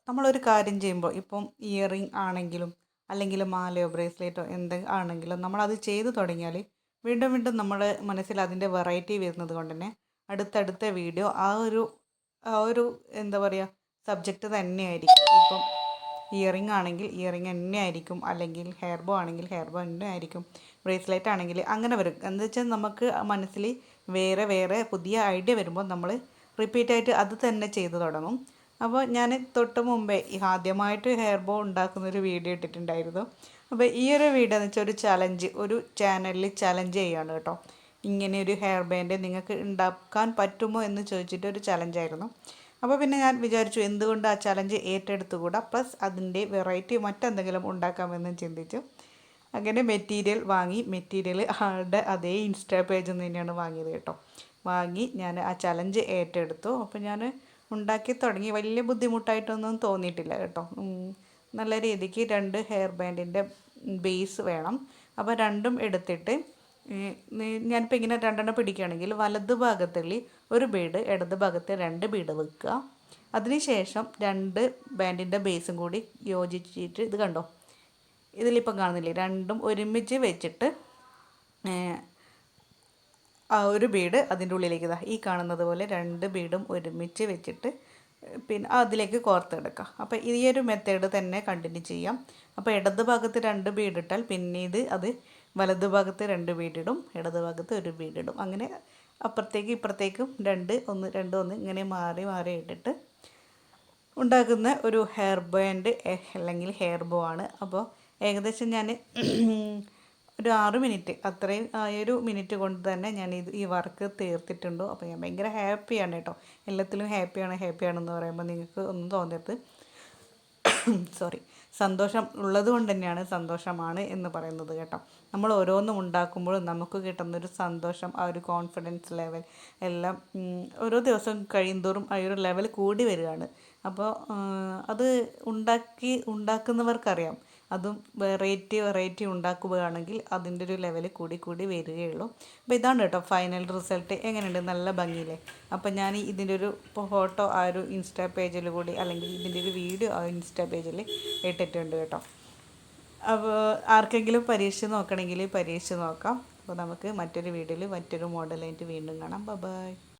നമ്മളൊരു കാര്യം ചെയ്യുമ്പോൾ ഇപ്പം ഇയറിങ് ആണെങ്കിലും അല്ലെങ്കിൽ മാലയോ ബ്രേസ്ലെറ്റോ എന്ത് ആണെങ്കിലും നമ്മളത് ചെയ്തു തുടങ്ങിയാൽ വീണ്ടും വീണ്ടും നമ്മുടെ മനസ്സിൽ അതിൻ്റെ വെറൈറ്റി വരുന്നത് കൊണ്ട് തന്നെ അടുത്തടുത്ത വീഡിയോ ആ ഒരു എന്താ പറയുക സബ്ജക്റ്റ് തന്നെയായിരിക്കും. ഇപ്പം ഇയറിങ് ആണെങ്കിൽ ഇയറിങ് തന്നെ ആയിരിക്കും, അല്ലെങ്കിൽ ഹെയർ ബോ ആണെങ്കിൽ ഹെയർ ബോ തന്നെ ആയിരിക്കും, ബ്രേസ്ലെറ്റ് ആണെങ്കിൽ അങ്ങനെ വരും. എന്താ വെച്ചാൽ നമുക്ക് മനസ്സിൽ വേറെ വേറെ പുതിയ ഐഡിയ വരുമ്പോൾ നമ്മൾ റിപ്പീറ്റായിട്ട് അത് തന്നെ ചെയ്തു തുടങ്ങും. അപ്പോൾ ഞാൻ തൊട്ട് മുമ്പേ ആദ്യമായിട്ട് ഹെയർ ബോ ഉണ്ടാക്കുന്നൊരു വീഡിയോ ഇട്ടിട്ടുണ്ടായിരുന്നു. അപ്പോൾ ഈ ഒരു വീഡിയോ എന്ന് വെച്ചാൽ ഒരു ചലഞ്ച്, ഒരു ചാനലിൽ ചലഞ്ച് ചെയ്യുകയാണ് കേട്ടോ. ഇങ്ങനെ ഒരു ഹെയർ ബാൻഡ് നിങ്ങൾക്ക് ഉണ്ടാക്കാൻ പറ്റുമോ എന്ന് ചോദിച്ചിട്ട് ഒരു ചലഞ്ചായിരുന്നു. അപ്പോൾ പിന്നെ ഞാൻ വിചാരിച്ചു എന്തുകൊണ്ട് ആ ചലഞ്ച് ഏറ്റെടുത്തുകൂടാ, പ്ലസ് അതിൻ്റെ വെറൈറ്റി മറ്റെന്തെങ്കിലും ഉണ്ടാക്കാമെന്ന് ചിന്തിച്ചു. അങ്ങനെ മെറ്റീരിയൽ വാങ്ങി, മെറ്റീരിയൽ ആളുടെ അതേ ഇൻസ്റ്റാ പേജിൽ നിന്ന് തന്നെയാണ് വാങ്ങിയത് കേട്ടോ. വാങ്ങി ഞാൻ ആ ചലഞ്ച് ഏറ്റെടുത്തു. അപ്പോൾ ഞാൻ ഉണ്ടാക്കി തുടങ്ങി. വലിയ ബുദ്ധിമുട്ടായിട്ടൊന്നും തോന്നിയിട്ടില്ല കേട്ടോ. നല്ല രീതിക്ക് 2 ഹെയർ ബാൻഡിൻ്റെ ബേസ് വേണം. അപ്പോൾ രണ്ടും എടുത്തിട്ട് ഞാനിപ്പോൾ ഇങ്ങനെ 2 പിടിക്കുകയാണെങ്കിൽ വലത് ഭാഗത്തിൽ ഒരു ബീഡ്, ഇടത് ഭാഗത്ത് 2 ബീഡ് വെക്കുക. അതിനുശേഷം 2 ബാൻഡിൻ്റെ ബേസും കൂടി യോജിച്ചിട്ട് ഇത് കണ്ടോ, ഇതിലിപ്പം കാണുന്നില്ലേ, രണ്ടും ഒരുമിച്ച് വെച്ചിട്ട് ആ ഒരു ബീഡ് അതിൻ്റെ ഉള്ളിലേക്ക് ഈ കാണുന്നത് പോലെ 2 ബീഡും ഒരുമിച്ച് വെച്ചിട്ട് പിന്നെ അതിലേക്ക് കോർത്തെടുക്കുക. അപ്പോൾ ഈ ഒരു മെത്തേഡ് തന്നെ കണ്ടിന്യൂ ചെയ്യാം. അപ്പോൾ ഇടത് ഭാഗത്ത് 2 ബീഡ് ഇട്ടാൽ പിന്നീട് അത് വലത് ഭാഗത്ത് 2 ബീഡിടും, ഇടത് ഭാഗത്ത് 1 ബീഡിടും. അങ്ങനെ അപ്പുറത്തേക്കും ഇപ്പുറത്തേക്കും 2 1 2 1 ഇങ്ങനെ മാറി മാറി ഇട്ടിട്ട് ഉണ്ടാക്കുന്ന ഒരു ഹെയർ ബാൻഡ് അല്ലെങ്കിൽ ഹെയർ ബോ ആണ്. അപ്പോൾ ഏകദേശം ഞാൻ ഒരു 6 മിനിറ്റ്, അത്രയും 1 മിനിറ്റ് കൊണ്ട് തന്നെ ഞാൻ ഈ വർക്ക് തീർത്തിട്ടുണ്ട്. അപ്പോൾ ഞാൻ ഭയങ്കര ഹാപ്പിയാണ് കേട്ടോ. എല്ലാത്തിലും ഹാപ്പിയാണെന്ന് പറയുമ്പോൾ നിങ്ങൾക്ക് ഒന്നും തോന്നരുത്. സോറി, സന്തോഷം ഉള്ളത് കൊണ്ട് തന്നെയാണ് സന്തോഷമാണ് എന്ന് പറയുന്നത് കേട്ടോ. നമ്മൾ ഓരോന്നും ഉണ്ടാക്കുമ്പോഴും നമുക്ക് കിട്ടുന്നൊരു സന്തോഷം, ആ ഒരു കോൺഫിഡൻസ് ലെവൽ എല്ലാം ഓരോ ദിവസം കഴിയുന്തോറും ആ ഒരു ലെവൽ കൂടി വരികയാണ്. അപ്പോൾ അത് ഉണ്ടാക്കുന്നവർക്കറിയാം. അതും വെറൈറ്റി ഉണ്ടാക്കുകയാണെങ്കിൽ അതിൻ്റെ ഒരു ലെവൽ കൂടി വരികയുള്ളൂ. അപ്പോൾ ഇതാണ് കേട്ടോ ഫൈനൽ റിസൾട്ട്. എങ്ങനെയുണ്ട്? നല്ല ഭംഗിയില്ലേ? അപ്പോൾ ഞാൻ ഇതിൻ്റെ ഒരു ഫോട്ടോ ആ ഒരു ഇൻസ്റ്റാ പേജിൽ കൂടി, അല്ലെങ്കിൽ ഇതിൻ്റെ ഒരു വീഡിയോ ആ ഇൻസ്റ്റാ പേജിൽ ഇട്ടിട്ടുണ്ട് കേട്ടോ. അപ്പോൾ ആർക്കെങ്കിലും പരീക്ഷിച്ച് നോക്കണമെങ്കിൽ പരീക്ഷിച്ച് നോക്കാം. അപ്പോൾ നമുക്ക് മറ്റൊരു വീഡിയോയിൽ മറ്റൊരു മോഡലായിട്ട് വീണ്ടും കാണാം. ബൈ.